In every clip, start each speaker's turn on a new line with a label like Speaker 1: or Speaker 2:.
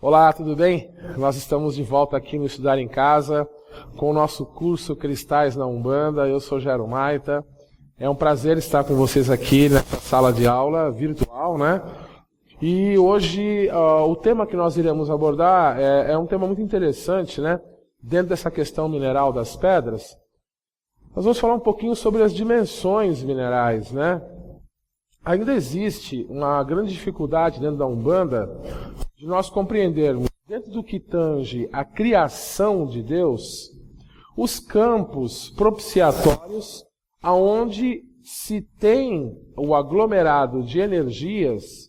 Speaker 1: Olá, tudo bem? Nós estamos de volta aqui no Estudar em Casa, com o nosso curso Cristais na Umbanda. Eu sou Gero Maita. É um prazer estar com vocês aqui nessa sala de aula virtual, né? E hoje o tema que nós iremos abordar é um tema muito interessante, né? Dentro dessa questão mineral das pedras, nós vamos falar um pouquinho sobre as dimensões minerais, né? Ainda existe uma grande dificuldade dentro da Umbanda de nós compreendermos, dentro do que tange a criação de Deus, os campos propiciatórios aonde se tem o aglomerado de energias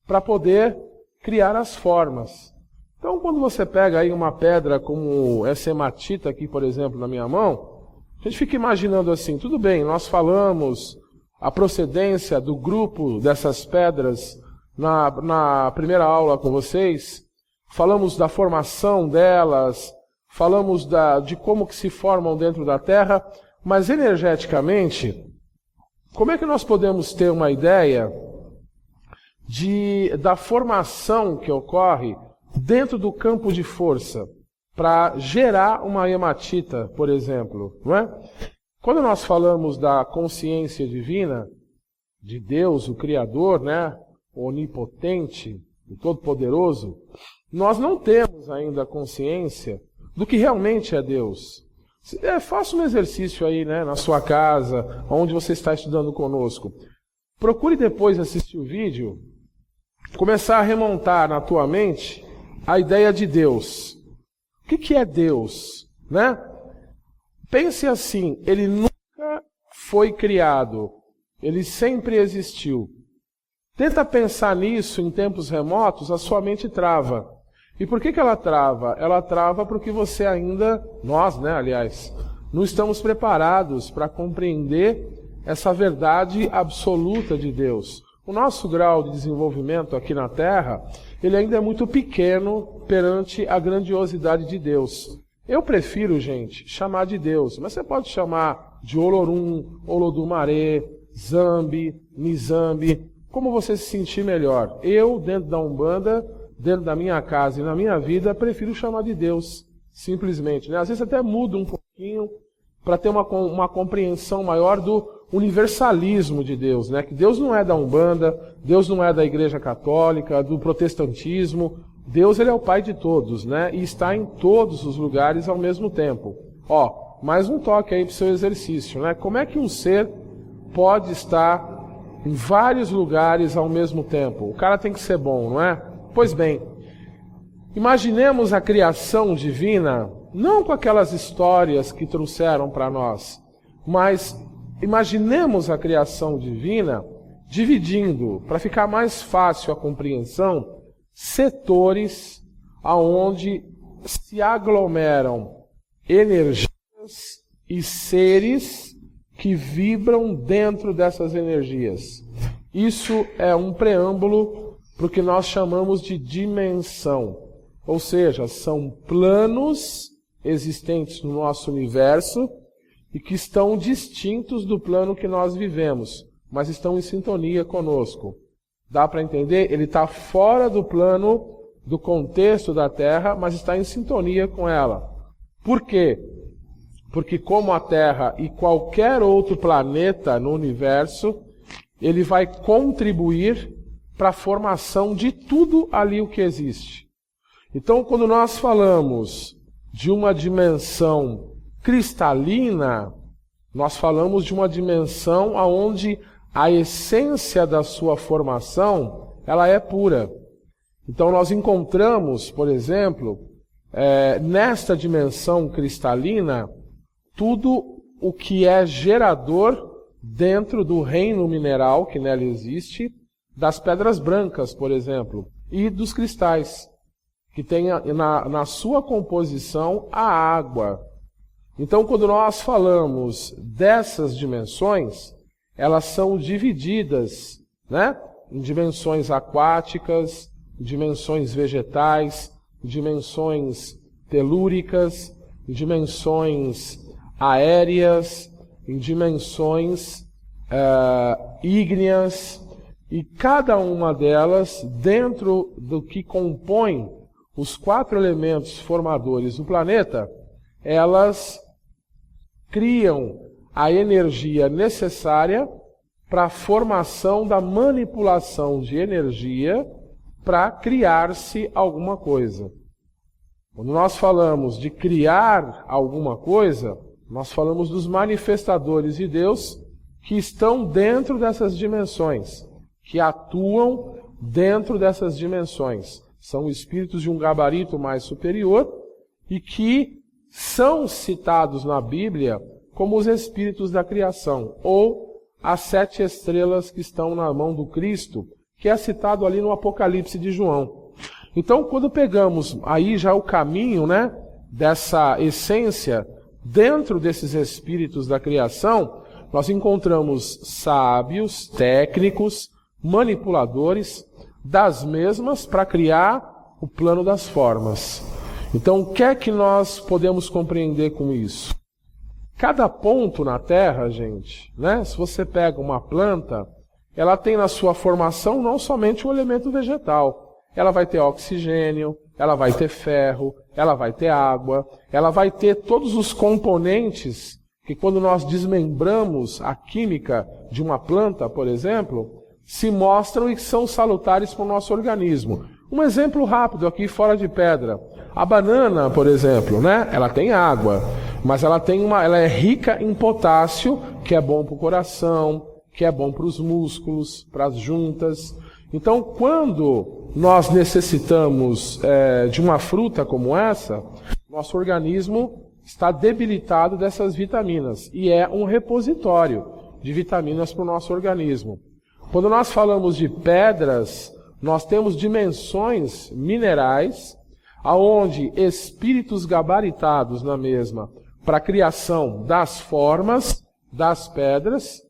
Speaker 1: para poder criar as formas. Então, quando você pega aí uma pedra como essa hematita aqui, por exemplo, na minha mão, a gente fica imaginando assim, tudo bem, nós falamos a procedência do grupo dessas pedras na primeira aula com vocês, falamos da formação delas, falamos de como que se formam dentro da Terra, mas energeticamente, como é que nós podemos ter uma ideia da formação que ocorre dentro do campo de força para gerar uma hematita, por exemplo, não é? Quando nós falamos da consciência divina, de Deus, o Criador, né, o Onipotente, o Todo-Poderoso, nós não temos ainda consciência do que realmente é Deus. Faça um exercício aí, né, na sua casa, onde você está estudando conosco. Procure depois assistir o vídeo, começar a remontar na tua mente a ideia de Deus. O que é Deus, né? Pense assim, ele nunca foi criado, ele sempre existiu. Tenta pensar nisso em tempos remotos, a sua mente trava. E por que ela trava? Ela trava porque você ainda, nós, né, aliás, não estamos preparados para compreender essa verdade absoluta de Deus. O nosso grau de desenvolvimento aqui na Terra, ele ainda é muito pequeno perante a grandiosidade de Deus. Eu prefiro, gente, chamar de Deus, mas você pode chamar de Olorum, Olodumare, Zambi, Nizambi, como você se sentir melhor. Eu, dentro da Umbanda, dentro da minha casa e na minha vida, prefiro chamar de Deus, simplesmente, né? Às vezes até muda um pouquinho para ter uma compreensão maior do universalismo de Deus, né? Que Deus não é da Umbanda, Deus não é da Igreja Católica, do protestantismo. Deus, ele é o Pai de todos, né? E está em todos os lugares ao mesmo tempo. Ó, mais um toque aí para o seu exercício, né? Como é que um ser pode estar em vários lugares ao mesmo tempo? O cara tem que ser bom, não é? Pois bem, imaginemos a criação divina, não com aquelas histórias que trouxeram para nós, mas imaginemos a criação divina dividindo, para ficar mais fácil a compreensão, setores aonde se aglomeram energias e seres que vibram dentro dessas energias. Isso é um preâmbulo para o que nós chamamos de dimensão. Ou seja, são planos existentes no nosso universo e que estão distintos do plano que nós vivemos, mas estão em sintonia conosco. Dá para entender? Ele está fora do plano, do contexto da Terra, mas está em sintonia com ela. Por quê? Porque como a Terra e qualquer outro planeta no universo, ele vai contribuir para a formação de tudo ali o que existe. Então, quando nós falamos de uma dimensão cristalina, nós falamos de uma dimensão onde a essência da sua formação, ela é pura. Então nós encontramos, por exemplo, nesta dimensão cristalina, tudo o que é gerador dentro do reino mineral que nela existe, das pedras brancas, por exemplo, e dos cristais, que tem na sua composição a água. Então quando nós falamos dessas dimensões, elas são divididas, né, em dimensões aquáticas, dimensões vegetais, dimensões telúricas, dimensões aéreas, em dimensões ígneas, e cada uma delas, dentro do que compõe os 4 elementos formadores do planeta, elas criam a energia necessária para a formação da manipulação de energia para criar-se alguma coisa. Quando nós falamos de criar alguma coisa, nós falamos dos manifestadores de Deus que estão dentro dessas dimensões, que atuam dentro dessas dimensões. São espíritos de um gabarito mais superior e que são citados na Bíblia como os espíritos da criação, ou as 7 estrelas que estão na mão do Cristo, que é citado ali no Apocalipse de João. Então, quando pegamos aí já o caminho, né, dessa essência, dentro desses espíritos da criação, nós encontramos sábios, técnicos, manipuladores, das mesmas para criar o plano das formas. Então, o que é que nós podemos compreender com isso? Cada ponto na Terra, gente, né? Se você pega uma planta, ela tem na sua formação não somente o elemento vegetal. Ela vai ter oxigênio, ela vai ter ferro, ela vai ter água, ela vai ter todos os componentes que quando nós desmembramos a química de uma planta, por exemplo, se mostram e que são salutares para o nosso organismo. Um exemplo rápido aqui fora de pedra. A banana, por exemplo, né? Ela tem água, mas ela é rica em potássio, que é bom para o coração, que é bom para os músculos, para as juntas. Então, quando nós necessitamos de uma fruta como essa, nosso organismo está debilitado dessas vitaminas e é um repositório de vitaminas para o nosso organismo. Quando nós falamos de pedras, nós temos dimensões minerais, aonde espíritos gabaritados na mesma para a criação das formas das pedras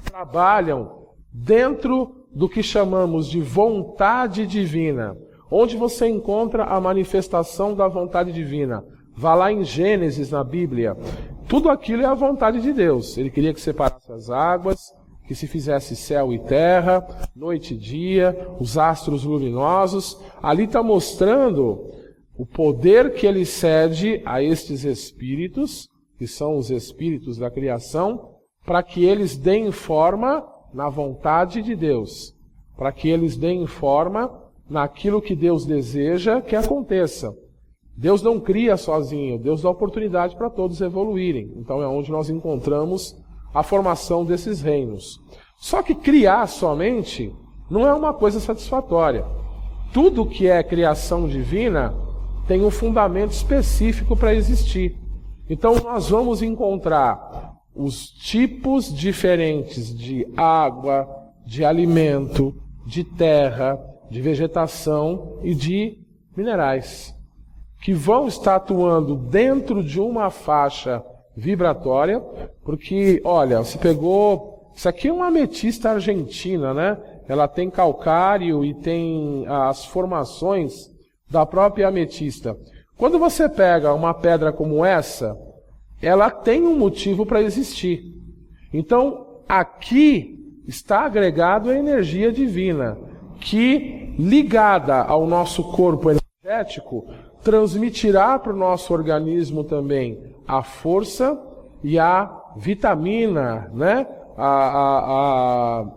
Speaker 1: trabalham dentro do que chamamos de vontade divina, onde você encontra a manifestação da vontade divina. Vá lá em Gênesis, na Bíblia. Tudo aquilo é a vontade de Deus. Ele queria que separasse as águas, que se fizesse céu e terra, noite e dia, os astros luminosos. Ali está mostrando o poder que ele cede a estes espíritos, que são os espíritos da criação, para que eles deem forma na vontade de Deus, para que eles deem forma naquilo que Deus deseja que aconteça. Deus não cria sozinho, Deus dá oportunidade para todos evoluírem. Então é onde nós encontramos a formação desses reinos. Só que criar somente não é uma coisa satisfatória. Tudo que é criação divina tem um fundamento específico para existir. Então nós vamos encontrar os tipos diferentes de água, de alimento, de terra, de vegetação e de minerais, que vão estar atuando dentro de uma faixa vibratória, porque, olha, você pegou... Isso aqui é uma ametista argentina, né? Ela tem calcário e tem as formações da própria ametista. Quando você pega uma pedra como essa, ela tem um motivo para existir. Então, aqui está agregado a energia divina, que, ligada ao nosso corpo energético, transmitirá para o nosso organismo também a força e a vitamina, né?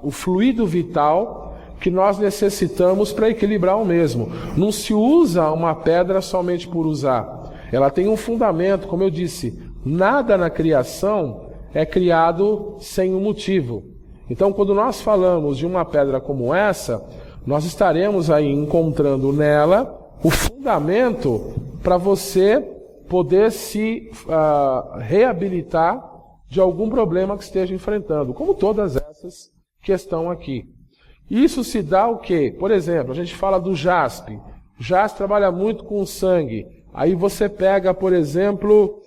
Speaker 1: O fluido vital que nós necessitamos para equilibrar o mesmo. Não se usa uma pedra somente por usar. Ela tem um fundamento, como eu disse, nada na criação é criado sem um motivo. Então, quando nós falamos de uma pedra como essa, nós estaremos aí encontrando nela o fundamento para você poder se reabilitar de algum problema que esteja enfrentando, como todas essas que estão aqui. Isso se dá o quê? Por exemplo, a gente fala do jaspe. O jaspe trabalha muito com o sangue. Aí você pega, por exemplo,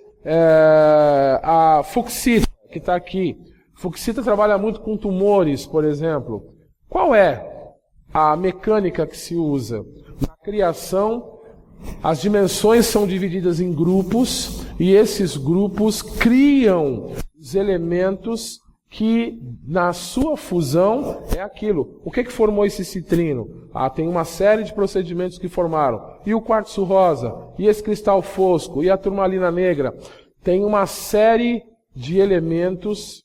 Speaker 1: a fucsita, que está aqui. Fucsita trabalha muito com tumores, por exemplo. Qual é a mecânica que se usa? Na criação, as dimensões são divididas em grupos e esses grupos criam os elementos que na sua fusão é aquilo. O que formou esse citrino? Tem uma série de procedimentos que formaram. E o quartzo rosa, e esse cristal fosco, e a turmalina negra. Tem uma série de elementos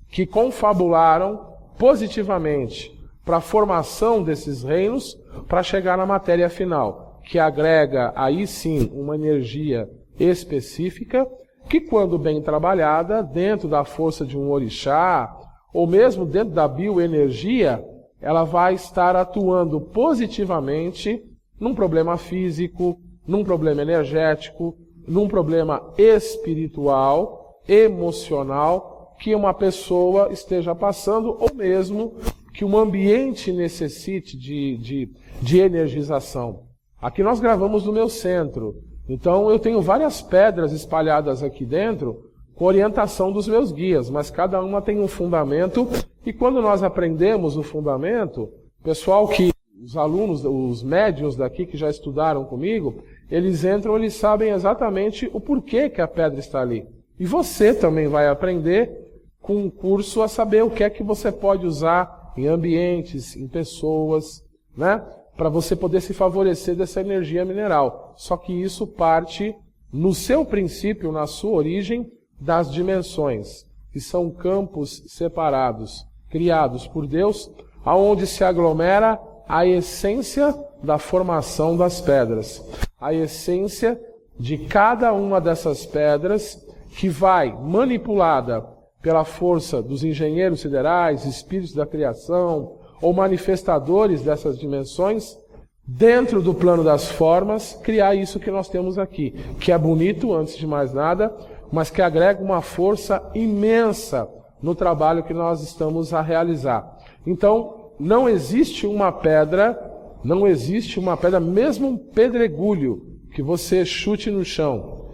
Speaker 1: que confabularam positivamente para a formação desses reinos, para chegar na matéria final, que agrega aí sim uma energia específica, que quando bem trabalhada, dentro da força de um orixá, ou mesmo dentro da bioenergia, ela vai estar atuando positivamente num problema físico, num problema energético, num problema espiritual, emocional, que uma pessoa esteja passando, ou mesmo que um ambiente necessite de energização. Aqui nós gravamos no meu centro. Então eu tenho várias pedras espalhadas aqui dentro com orientação dos meus guias, mas cada uma tem um fundamento, e quando nós aprendemos o fundamento, pessoal os alunos, os médiuns daqui que já estudaram comigo, eles entram, eles sabem exatamente o porquê que a pedra está ali. E você também vai aprender com o curso a saber o que é que você pode usar em ambientes, em pessoas, né? Para você poder se favorecer dessa energia mineral. Só que isso parte, no seu princípio, na sua origem, das dimensões, que são campos separados, criados por Deus, aonde se aglomera a essência da formação das pedras. A essência de cada uma dessas pedras, que vai, manipulada pela força dos engenheiros siderais, espíritos da criação, ou manifestadores dessas dimensões, dentro do plano das formas, criar isso que nós temos aqui, que é bonito, antes de mais nada, mas que agrega uma força imensa no trabalho que nós estamos a realizar. Então, não existe uma pedra, mesmo um pedregulho, que você chute no chão,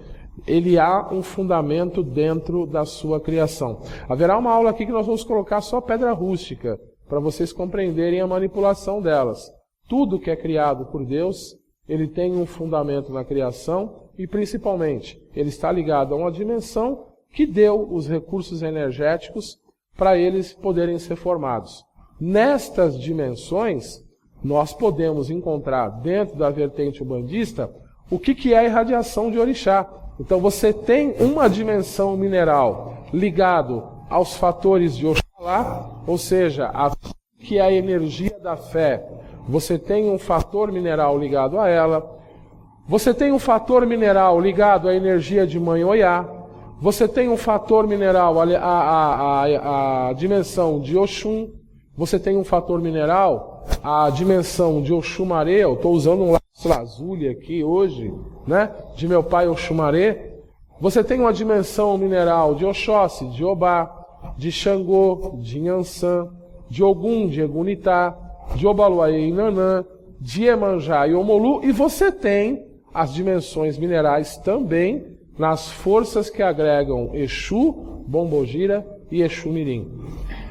Speaker 1: ele há um fundamento dentro da sua criação. Haverá uma aula aqui que nós vamos colocar só pedra rústica, para vocês compreenderem a manipulação delas. Tudo que é criado por Deus, ele tem um fundamento na criação e, principalmente, ele está ligado a uma dimensão que deu os recursos energéticos para eles poderem ser formados. Nestas dimensões, nós podemos encontrar, dentro da vertente umbandista, o que é a irradiação de orixá. Então você tem uma dimensão mineral ligado aos fatores de Oxalá, ou seja, que é a energia da fé. Você tem um fator mineral ligado a ela. Você tem um fator mineral ligado à energia de Mãe Oiá. Você tem um fator mineral à dimensão de Oxum. Você tem um fator mineral à dimensão de Oxumaré. Eu estou usando um lazuli aqui hoje, né? De meu pai Oxumaré. Você tem uma dimensão mineral de Oxóssi, de Obá, de Xangô, de Nhansã, de Ogum, de Egunitá, de Obaluaê e Nanã, de Iemanjá e Omolu, e você tem as dimensões minerais também nas forças que agregam Exu, Bombogira e Exu Mirim.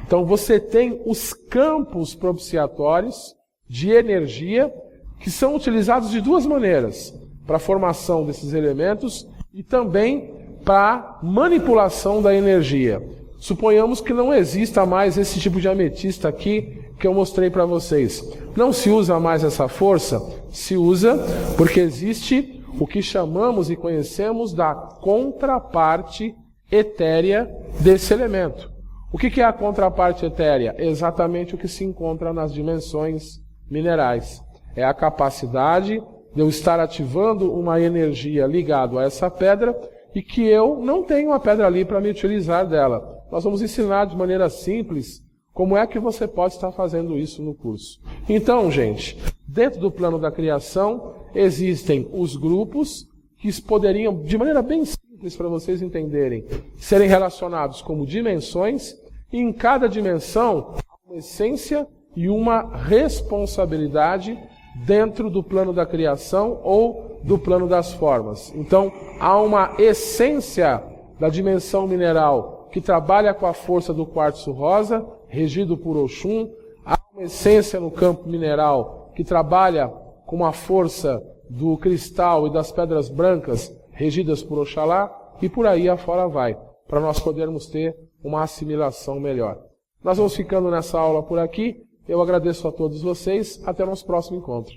Speaker 1: Então você tem os campos propiciatórios de energia que são utilizados de duas maneiras, para a formação desses elementos e também para a manipulação da energia. Suponhamos que não exista mais esse tipo de ametista aqui que eu mostrei para vocês. Não se usa mais essa força? Se usa porque existe o que chamamos e conhecemos da contraparte etérea desse elemento. O que é a contraparte etérea? É exatamente o que se encontra nas dimensões minerais. É a capacidade de eu estar ativando uma energia ligada a essa pedra e que eu não tenho a pedra ali para me utilizar dela. Nós vamos ensinar de maneira simples como é que você pode estar fazendo isso no curso. Então, gente, dentro do plano da criação, existem os grupos que poderiam, de maneira bem simples para vocês entenderem, serem relacionados como dimensões, e em cada dimensão, uma essência e uma responsabilidade dentro do plano da criação ou do plano das formas. Então, há uma essência da dimensão mineral que trabalha com a força do quartzo rosa, regido por Oxum. Há uma essência no campo mineral que trabalha com a força do cristal e das pedras brancas, regidas por Oxalá, e por aí afora vai, para nós podermos ter uma assimilação melhor. Nós vamos ficando nessa aula por aqui. Eu agradeço a todos vocês. Até o nosso próximo encontro.